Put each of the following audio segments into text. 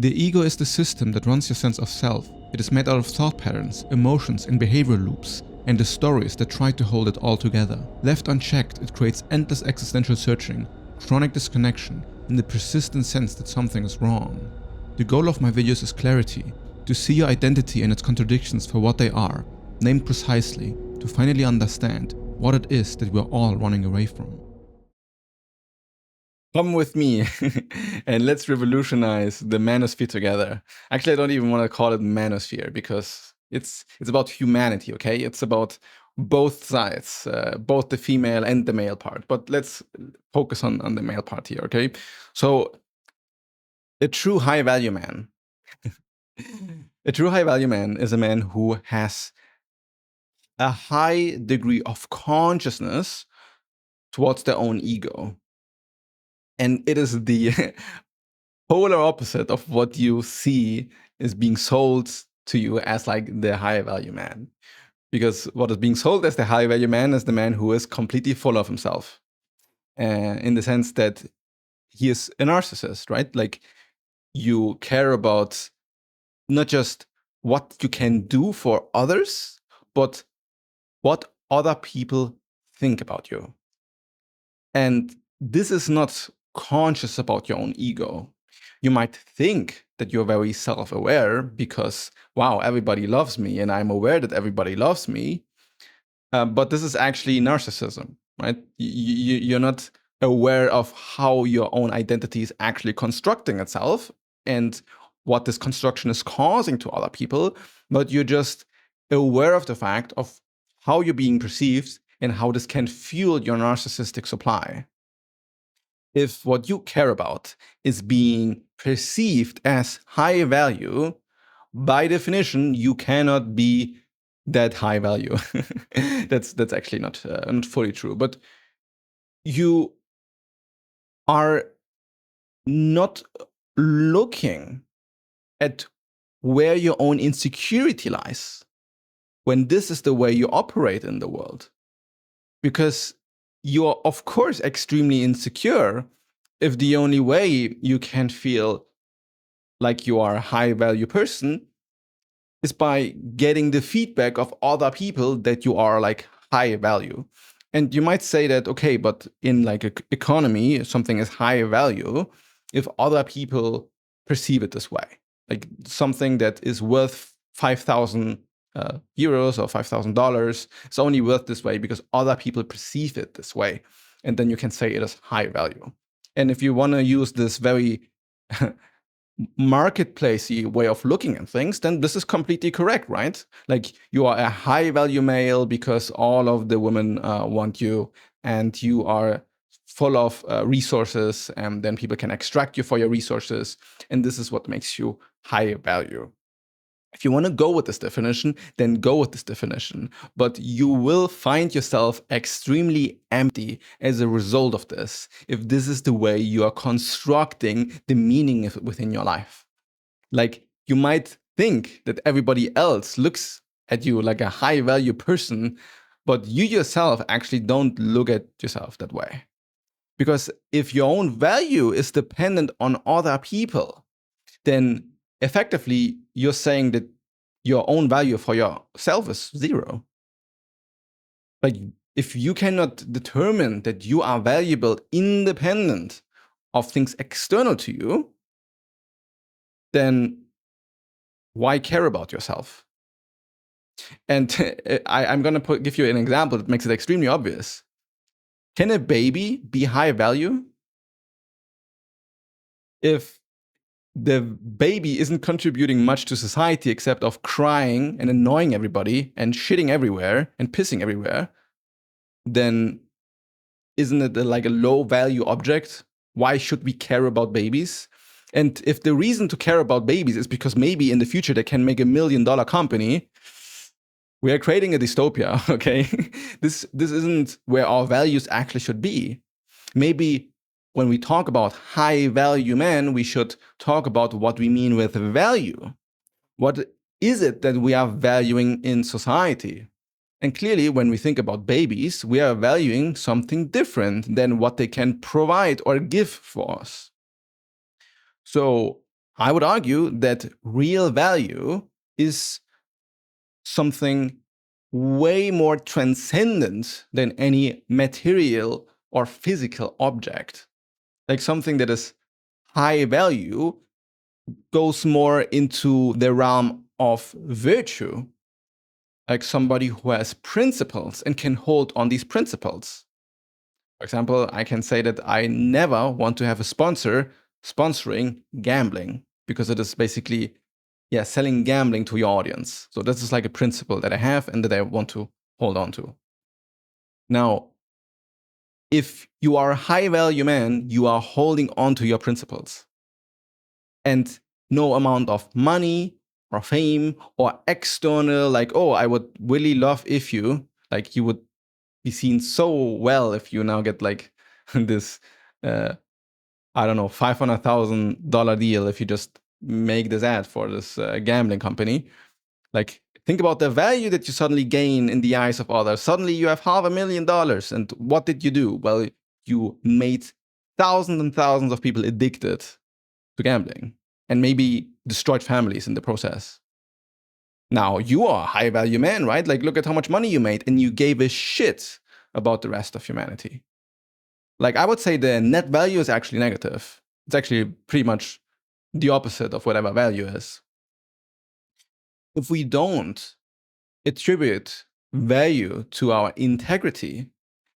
The ego is the system that runs your sense of self. It is made out of thought patterns, emotions, and behavioral loops, and the stories that try to hold it all together. Left unchecked, it creates endless existential searching, chronic disconnection, and the persistent sense that something is wrong. The goal of my videos is clarity, to see your identity and its contradictions for what they are, named precisely, to finally understand what it is that we're all running away from. Come with me and let's revolutionize the manosphere together. Actually, I don't even want to call it manosphere because it's about humanity, okay? It's about both sides, both the female and the male part. But let's focus on the male part here, okay? So a true high-value man. A true high-value man is a man who has a high degree of consciousness towards their own ego. And it is the polar opposite of what you see is being sold to you as like the high value man. Because what is being sold as the high value man is the man who is completely full of himself. In the sense that he is a narcissist, right? Like you care about not just what you can do for others, but what other people think about you. And this is not conscious about your own ego. You might think that you're very self-aware because, wow, everybody loves me and I'm aware that everybody loves me. But this is actually narcissism, right? You're not aware of how your own identity is actually constructing itself and what this construction is causing to other people, but you're just aware of the fact of how you're being perceived and how this can fuel your narcissistic supply. If what you care about is being perceived as high value, by definition, you cannot be that high value. That's actually not fully true, but you are not looking at where your own insecurity lies when this is the way you operate in the world. Because you are, of course, extremely insecure if the only way you can feel like you are a high value person is by getting the feedback of other people that you are like high value. And you might say that, okay, but in like an economy, something is high value if other people perceive it this way. Like something that is worth 5,000 euros or $5,000 is only worth this way because other people perceive it this way. And then you can say it is high value. And if you want to use this very marketplacey way of looking at things, then this is completely correct, right? Like you are a high value male because all of the women want you and you are full of resources and then people can extract you for your resources. And this is what makes you high value. If you want to go with this definition, then go with this definition. But you will find yourself extremely empty as a result of this, if this is the way you are constructing the meaning within your life. Like you might think that everybody else looks at you like a high value person, but you yourself actually don't look at yourself that way. Because if your own value is dependent on other people, then effectively, you're saying that your own value for yourself is zero. Like, if you cannot determine that you are valuable independent of things external to you, then why care about yourself? And I'm going to give you an example that makes it extremely obvious. Can a baby be high value? If the baby isn't contributing much to society except of crying and annoying everybody and shitting everywhere and pissing everywhere, then isn't it like a low value object? Why should we care about babies? And if the reason to care about babies is because maybe in the future they can make $1 million company, we are creating a dystopia, okay? This isn't where our values actually should be. Maybe when we talk about high value men, we should talk about what we mean with value. What is it that we are valuing in society? And clearly, when we think about babies, we are valuing something different than what they can provide or give for us. So I would argue that real value is something way more transcendent than any material or physical object. Like something that is high value goes more into the realm of virtue, like somebody who has principles and can hold on these principles. For example, I can say that I never want to have a sponsor sponsoring gambling because it is basically, selling gambling to your audience. So this is like a principle that I have and that I want to hold on to. Now, if you are a high value man, you are holding on to your principles. And no amount of money or fame or external, like, oh, I would really love if you, like, you would be seen so well if you now get like this, I don't know, $500,000 deal if you just make this ad for this gambling company. Like, think about the value that you suddenly gain in the eyes of others. Suddenly you have $500,000. And what did you do? Well, you made thousands and thousands of people addicted to gambling and maybe destroyed families in the process. Now, you are a high value man, right? Like, look at how much money you made and you gave a shit about the rest of humanity. Like, I would say the net value is actually negative. It's actually pretty much the opposite of whatever value is. If we don't attribute value to our integrity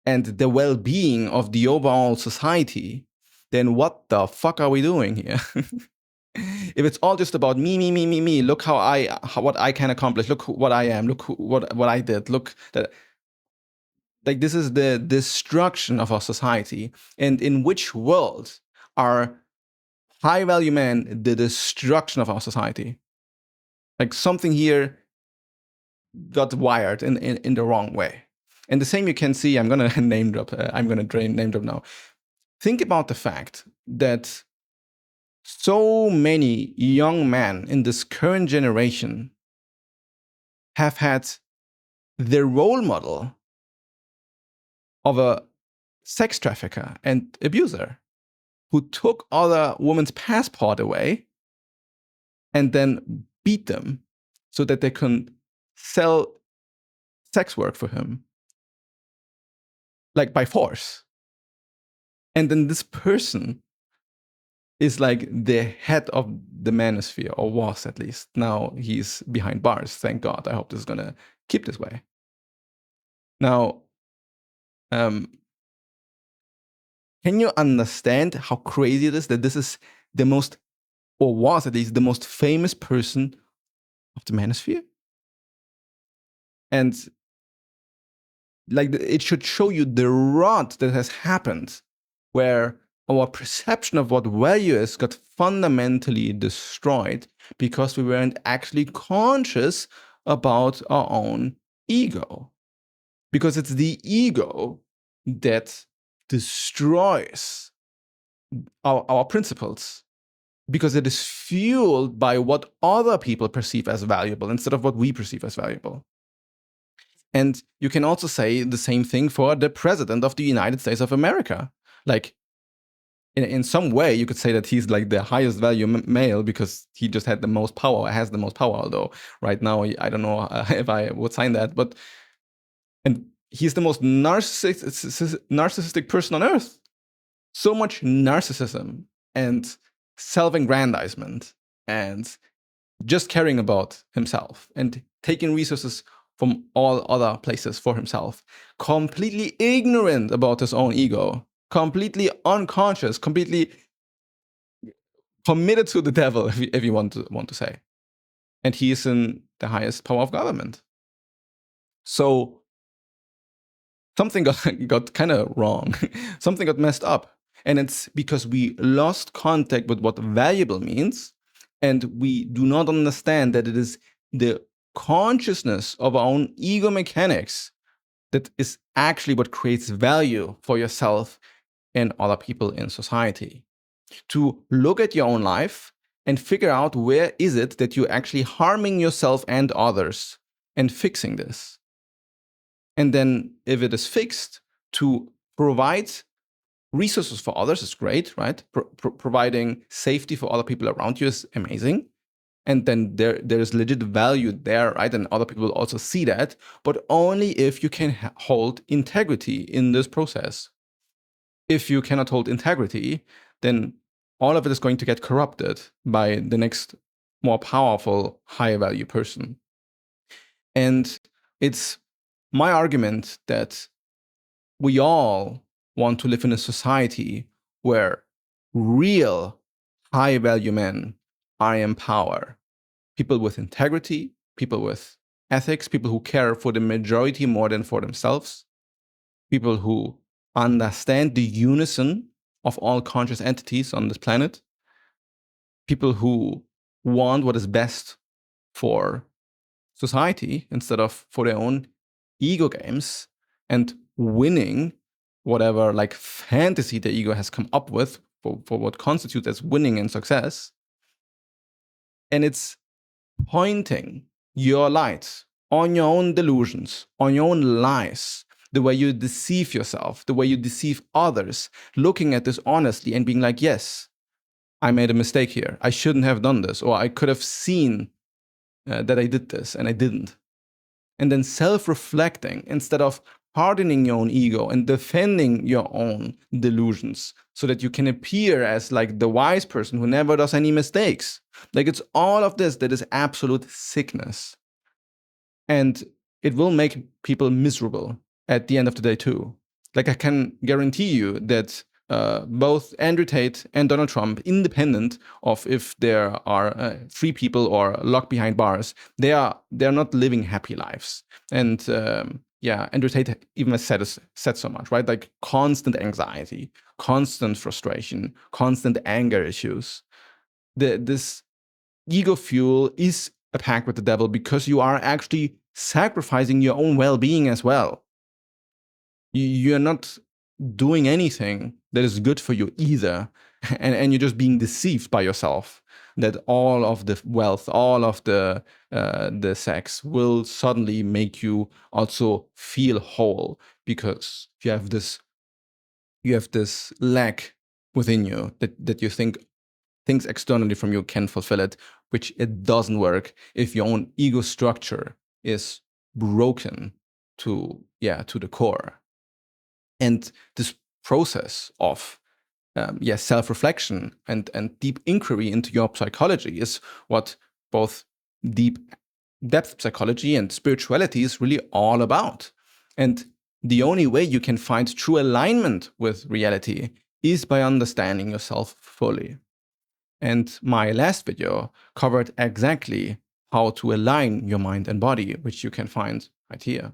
and the well-being of the overall society, then what the fuck are we doing here? If it's all just about me, look what I can accomplish, look what I am, look what I did, look that, like, this is the destruction of our society. And in which world are high value men the destruction of our society? Like, something here got wired in the wrong way. And the same you can see, I'm gonna name drop now. Think about the fact that so many young men in this current generation have had their role model of a sex trafficker and abuser who took other women's passport away and then beat them so that they can sell sex work for him, like by force. And then this person is like the head of the Manosphere, or was at least. Now he's behind bars, thank God. I hope this is gonna keep this way. Now, can you understand how crazy it is that this is the most, or was at least the most famous person of the Manosphere? And like, it should show you the rot that has happened, where our perception of what value is got fundamentally destroyed because we weren't actually conscious about our own ego. Because it's the ego that destroys our principles, because it is fueled by what other people perceive as valuable instead of what we perceive as valuable. And you can also say the same thing for the president of the United States of America. Like, in some way, you could say that he's like the highest value male because he just had the most power, has the most power. Although right now, I don't know if I would sign that, but, and he's the most narcissistic person on earth. So much narcissism and self-aggrandizement and just caring about himself and taking resources from all other places for himself, completely ignorant about his own ego, completely unconscious, completely committed to the devil, if you want to say. And he is in the highest power of government. So something got kind of wrong. Something got messed up. And it's because we lost contact with what valuable means, and we do not understand that it is the consciousness of our own ego mechanics that is actually what creates value for yourself and other people in society. To look at your own life and figure out where is it that you're actually harming yourself and others, and fixing this. And then if it is fixed, to provide Resources for others is great, right? Providing safety for other people around you is amazing. And then there is legit value there, right? And other people will also see that, but only if you can hold integrity in this process. If you cannot hold integrity, then all of it is going to get corrupted by the next more powerful, higher value person. And it's my argument that we all want to live in a society where real high value men are in power. People with integrity, people with ethics, people who care for the majority more than for themselves, people who understand the unison of all conscious entities on this planet, people who want what is best for society instead of for their own ego games and winning whatever like fantasy the ego has come up with for what constitutes as winning and success. And it's pointing your light on your own delusions, on your own lies, the way you deceive yourself, the way you deceive others, looking at this honestly and being like, yes, I made a mistake here. I shouldn't have done this, or I could have seen that I did this and I didn't. And then self-reflecting instead of hardening your own ego and defending your own delusions so that you can appear as like the wise person who never does any mistakes. Like it's all of this that is absolute sickness. And it will make people miserable at the end of the day too. Like I can guarantee you that both Andrew Tate and Donald Trump, independent of if there are free people or locked behind bars, they're not living happy lives. And Andrew Tate even said so much, right? Like constant anxiety, constant frustration, constant anger issues. This ego fuel is a pact with the devil because you are actually sacrificing your own well-being as well. You're not doing anything that is good for you either. And you're just being deceived by yourself that all of the wealth, all of the sex will suddenly make you also feel whole because you have this lack within you that you think things externally from you can fulfill it, which it doesn't work if your own ego structure is broken to the core. And this process of self-reflection and deep inquiry into your psychology is what both deep depth psychology and spirituality is really all about. And the only way you can find true alignment with reality is by understanding yourself fully. And my last video covered exactly how to align your mind and body, which you can find right here.